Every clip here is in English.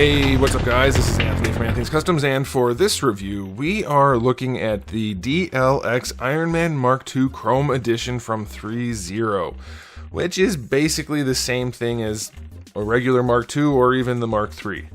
Hey, what's up guys? This is Anthony from Anthony's Customs, and for this review, we are looking at the DLX Iron Man Mark II Chrome Edition from Threezero, which is basically the same thing as a regular Mark II or even the Mark III.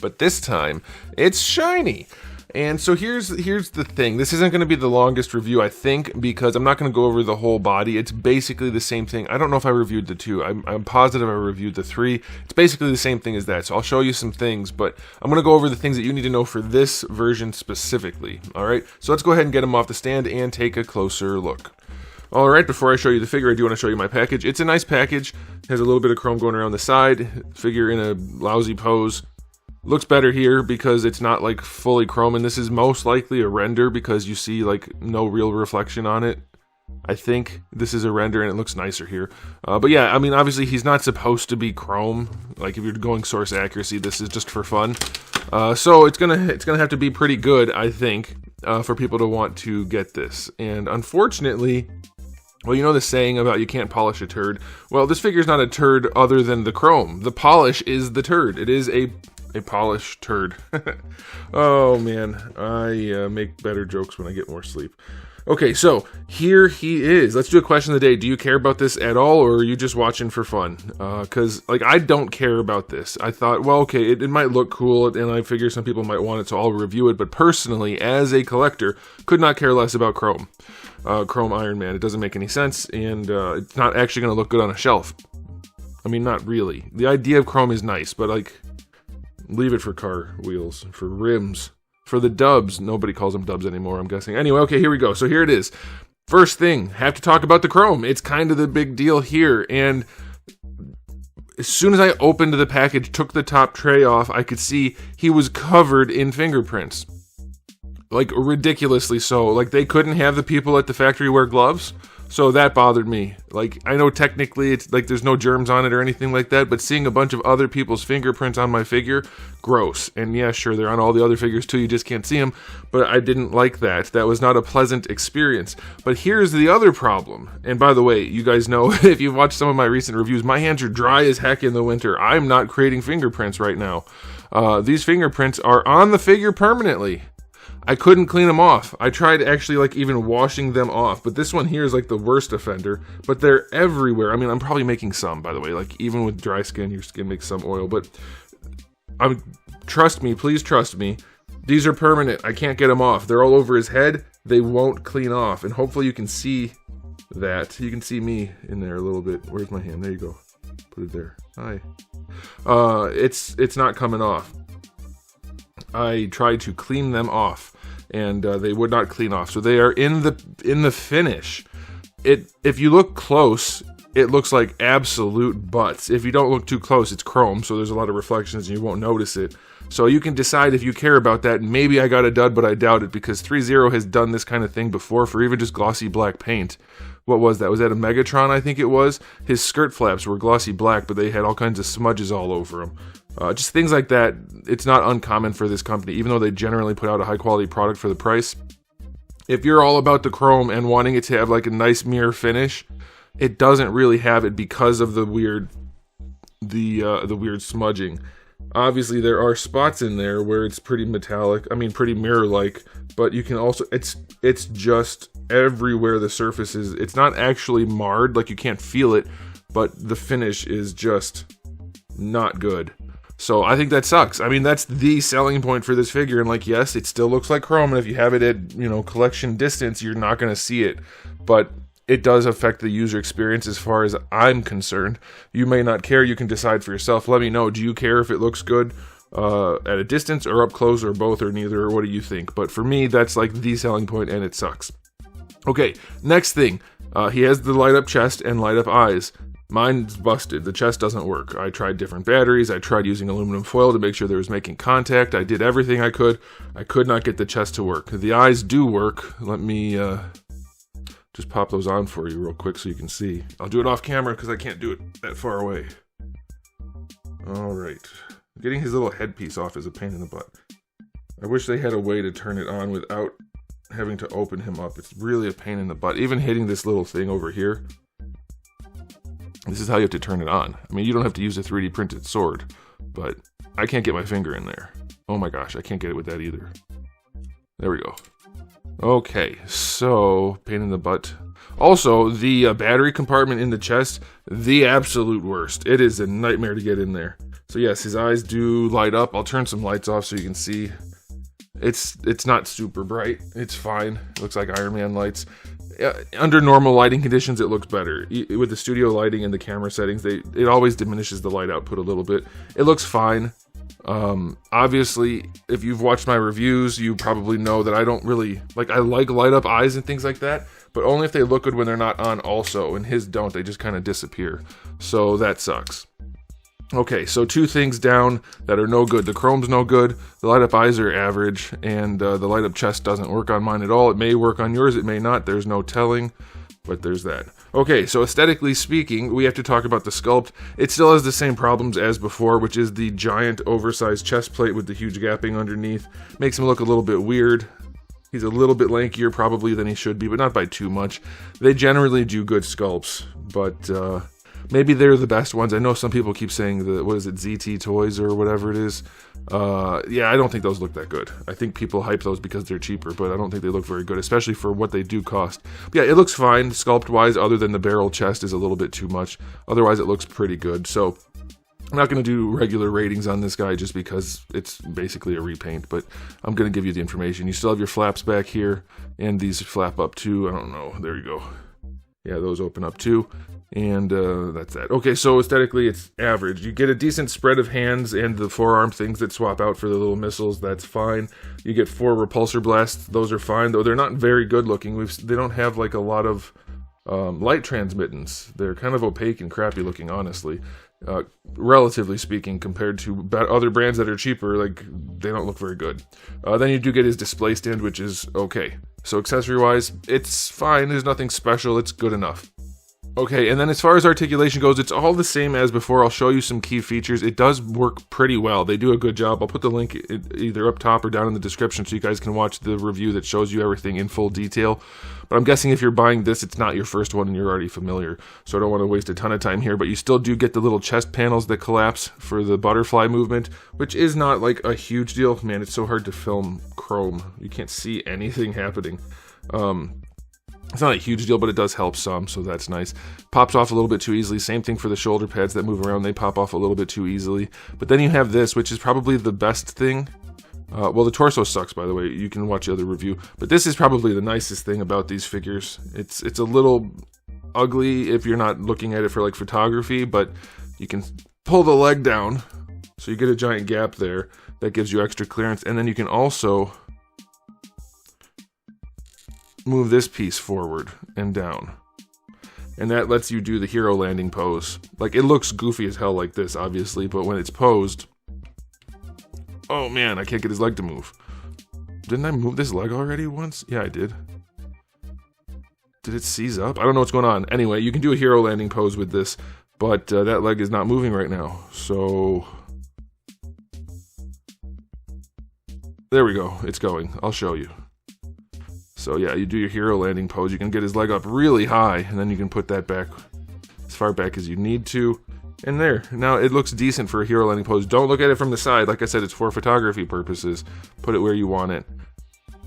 But this time, it's shiny! And so here's the thing. This isn't going to be the longest review, I think, because I'm not going to go over the whole body. It's basically the same thing. I don't know if I reviewed the 2. I'm positive I reviewed the 3. It's basically the same thing as that. So I'll show you some things, but I'm going to go over the things that you need to know for this version specifically. Alright, so let's go ahead and get them off the stand and take a closer look. Alright, before I show you the figure, I do want to show you my package. It's a nice package. It has a little bit of chrome going around the side. Figure in a lousy pose. Looks better here because it's not like fully chrome, and this is most likely a render because you see like no real reflection on it. I think this is a render and it looks nicer here. But yeah, I mean, obviously he's not supposed to be chrome. Like if you're going source accuracy, this is just for fun. So it's gonna have to be pretty good, I think, for people to want to get this. And unfortunately, well, you know the saying about you can't polish a turd. Well, this figure's not a turd other than the chrome. The polish is the turd. It is a polished turd. Oh man, I make better jokes when I get more sleep. Okay, so here he is. Let's do a question of the day. Do you care about this at all, or are you just watching for fun? Because like I don't care about this. I thought, well, okay, it might look cool, and I figure some people might want it, so I'll review it. But personally, as a collector, could not care less about chrome. Chrome Iron Man. It doesn't make any sense, and it's not actually going to look good on a shelf. I mean, not really. The idea of chrome is nice, but like, leave it for car wheels, for rims, for the dubs. Nobody calls them dubs anymore, I'm guessing. Anyway, okay, here we go. So here it is. First thing, have to talk about the chrome. It's kind of the big deal here. And as soon as I opened the package, took the top tray off, I could see he was covered in fingerprints. Like, ridiculously so. Like, they couldn't have the people at the factory wear gloves. So that bothered me. Like, I know technically it's like there's no germs on it or anything like that, but seeing a bunch of other people's fingerprints on my figure, gross. And yeah, sure, they're on all the other figures too, you just can't see them, but I didn't like that. That was not a pleasant experience. But here's the other problem. And by the way, you guys know, if you've watched some of my recent reviews, my hands are dry as heck in the winter. I'm not creating fingerprints right now. These fingerprints are on the figure permanently. I couldn't clean them off. I tried actually like even washing them off, but this one here is like the worst offender, but they're everywhere. I mean, I'm probably making some, by the way, like even with dry skin, your skin makes some oil, but trust me, please trust me. These are permanent. I can't get them off. They're all over his head. They won't clean off. And hopefully you can see that. You can see me in there a little bit. Where's my hand? There you go. Put it there. Hi. It's not coming off. I tried to clean them off, and they would not clean off. So they are in the finish. If you look close, it looks like absolute butts. If you don't look too close, it's chrome, so there's a lot of reflections and you won't notice it. So you can decide if you care about that. Maybe I got a dud, but I doubt it, because Threezero has done this kind of thing before for even just glossy black paint. What was that? Was that a Megatron, I think it was? His skirt flaps were glossy black, but they had all kinds of smudges all over them. Just things like that. It's not uncommon for this company, even though they generally put out a high quality product for the price. If you're all about the chrome and wanting it to have like a nice mirror finish, it doesn't really have it because of the weird smudging. Obviously there are spots in there where it's pretty metallic, I mean pretty mirror-like, but you can also, it's just everywhere the surface is. It's not actually marred, like you can't feel it, but the finish is just not good. So I think that sucks. I mean, that's the selling point for this figure, and like, yes, it still looks like chrome, and if you have it at, you know, collection distance, you're not going to see it, but it does affect the user experience as far as I'm concerned. You may not care. You can decide for yourself. Let me know. Do you care if it looks good at a distance or up close or both or neither, or what do you think? But for me, that's like the selling point, and it sucks. Okay, next thing. He has the light up chest and light up eyes. Mine's busted. The chest doesn't work. I tried different batteries. I tried using aluminum foil to make sure there was making contact. I did everything I could. I could not get the chest to work. The eyes do work. Let me just pop those on for you real quick so you can see. I'll do it off camera because I can't do it that far away. Alright. Getting his little headpiece off is a pain in the butt. I wish they had a way to turn it on without having to open him up. It's really a pain in the butt. Even hitting this little thing over here. This is how you have to turn it on. I mean, you don't have to use a 3D printed sword, but I can't get my finger in there. Oh my gosh, I can't get it with that either. There we go. Okay, so pain in the butt. Also, the battery compartment in the chest, the absolute worst. It is a nightmare to get in there. So yes, his eyes do light up. I'll turn some lights off so you can see. It's not super bright. It's fine. It looks like Iron Man lights. Under normal lighting conditions, it looks better. With the studio lighting and the camera settings, it always diminishes the light output a little bit. It looks fine. Obviously, if you've watched my reviews, you probably know that I don't really I like light up eyes and things like that, but only if they look good when they're not on also, and his don't. They just kind of disappear. So that sucks. Okay, so two things down that are no good. The chrome's no good, the light up eyes are average, and the light up chest doesn't work on mine at all. It may work on yours, it may not. There's no telling, but there's that. Okay, so aesthetically speaking, we have to talk about the sculpt. It still has the same problems as before, which is the giant oversized chest plate with the huge gapping underneath. Makes him look a little bit weird. He's a little bit lankier probably than he should be, but not by too much. They generally do good sculpts, but maybe they're the best ones. I know some people keep saying what is it, ZT Toys or whatever it is. Yeah, I don't think those look that good. I think people hype those because they're cheaper, but I don't think they look very good, especially for what they do cost. But yeah, it looks fine sculpt-wise, other than the barrel chest is a little bit too much. Otherwise, it looks pretty good. So I'm not going to do regular ratings on this guy just because it's basically a repaint, but I'm going to give you the information. You still have your flaps back here, and these flap up too. I don't know. There you go. Yeah, those open up too. And that's that. Okay, so aesthetically, it's average. You get a decent spread of hands and the forearm things that swap out for the little missiles. That's fine. You get 4 repulsor blasts. Those are fine, though they're not very good looking. They don't have like a lot of light transmittance. They're kind of opaque and crappy looking, honestly. Relatively speaking, compared to other brands that are cheaper, they don't look very good. Then you do get his display stand, which is okay. So accessory-wise, it's fine. There's nothing special. It's good enough. Okay, and then as far as articulation goes, it's all the same as before. I'll show you some key features. It does work pretty well. They do a good job. I'll put the link either up top or down in the description so you guys can watch the review that shows you everything in full detail. But I'm guessing if you're buying this, it's not your first one and you're already familiar. So I don't want to waste a ton of time here, but you still do get the little chest panels that collapse for the butterfly movement, which is not like a huge deal. Man, it's so hard to film chrome. You can't see anything happening. It's not a huge deal, but it does help some, so that's nice. Pops off a little bit too easily. Same thing for the shoulder pads that move around. They pop off a little bit too easily. But then you have this, which is probably the best thing. Well, the torso sucks, by the way. You can watch the other review. But this is probably the nicest thing about these figures. It's a little ugly if you're not looking at it for photography, but you can pull the leg down, so you get a giant gap there. That gives you extra clearance. And then you can also move this piece forward and down, and that lets you do the hero landing pose. It looks goofy as hell like this, obviously, but when it's posed, oh man, I can't get his leg to move. Didn't I move this leg already once? Yeah, I did. Did it seize up? I don't know what's going on. Anyway, you can do a hero landing pose with this, but that leg is not moving right now, so there we go. It's going. I'll show you. So yeah, you do your hero landing pose. You can get his leg up really high, and then you can put that back as far back as you need to. And there, now it looks decent for a hero landing pose. Don't look at it from the side. Like I said, it's for photography purposes. Put it where you want it.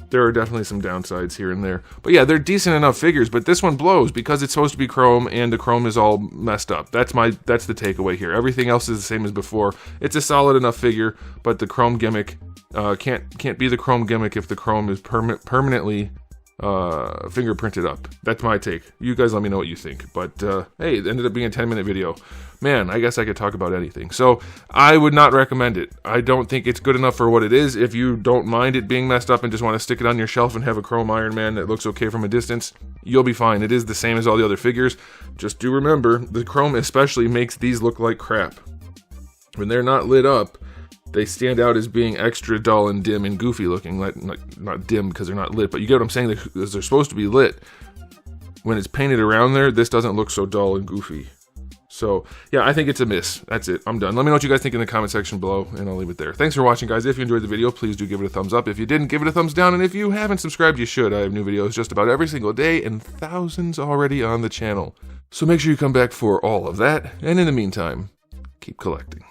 There are definitely some downsides here and there. But yeah, they're decent enough figures, but this one blows because it's supposed to be chrome and the chrome is all messed up. That's the takeaway here. Everything else is the same as before. It's a solid enough figure, but the chrome gimmick can't be the chrome gimmick if the chrome is permanently fingerprinted up. That's my take. You guys let me know what you think. But hey, it ended up being a 10-minute video. Man, I guess I could talk about anything. So I would not recommend it. I don't think it's good enough for what it is. If you don't mind it being messed up and just want to stick it on your shelf and have a chrome Iron Man that looks okay from a distance, you'll be fine. It is the same as all the other figures. Just do remember, the chrome especially makes these look like crap. When they're not lit up, they stand out as being extra dull and dim and goofy looking. Not dim because they're not lit, but you get what I'm saying? They're supposed to be lit. When it's painted around there, this doesn't look so dull and goofy. So, yeah, I think it's a miss. That's it. I'm done. Let me know what you guys think in the comment section below, and I'll leave it there. Thanks for watching, guys. If you enjoyed the video, please do give it a thumbs up. If you didn't, give it a thumbs down. And if you haven't subscribed, you should. I have new videos just about every single day, and thousands already on the channel. So make sure you come back for all of that. And in the meantime, keep collecting.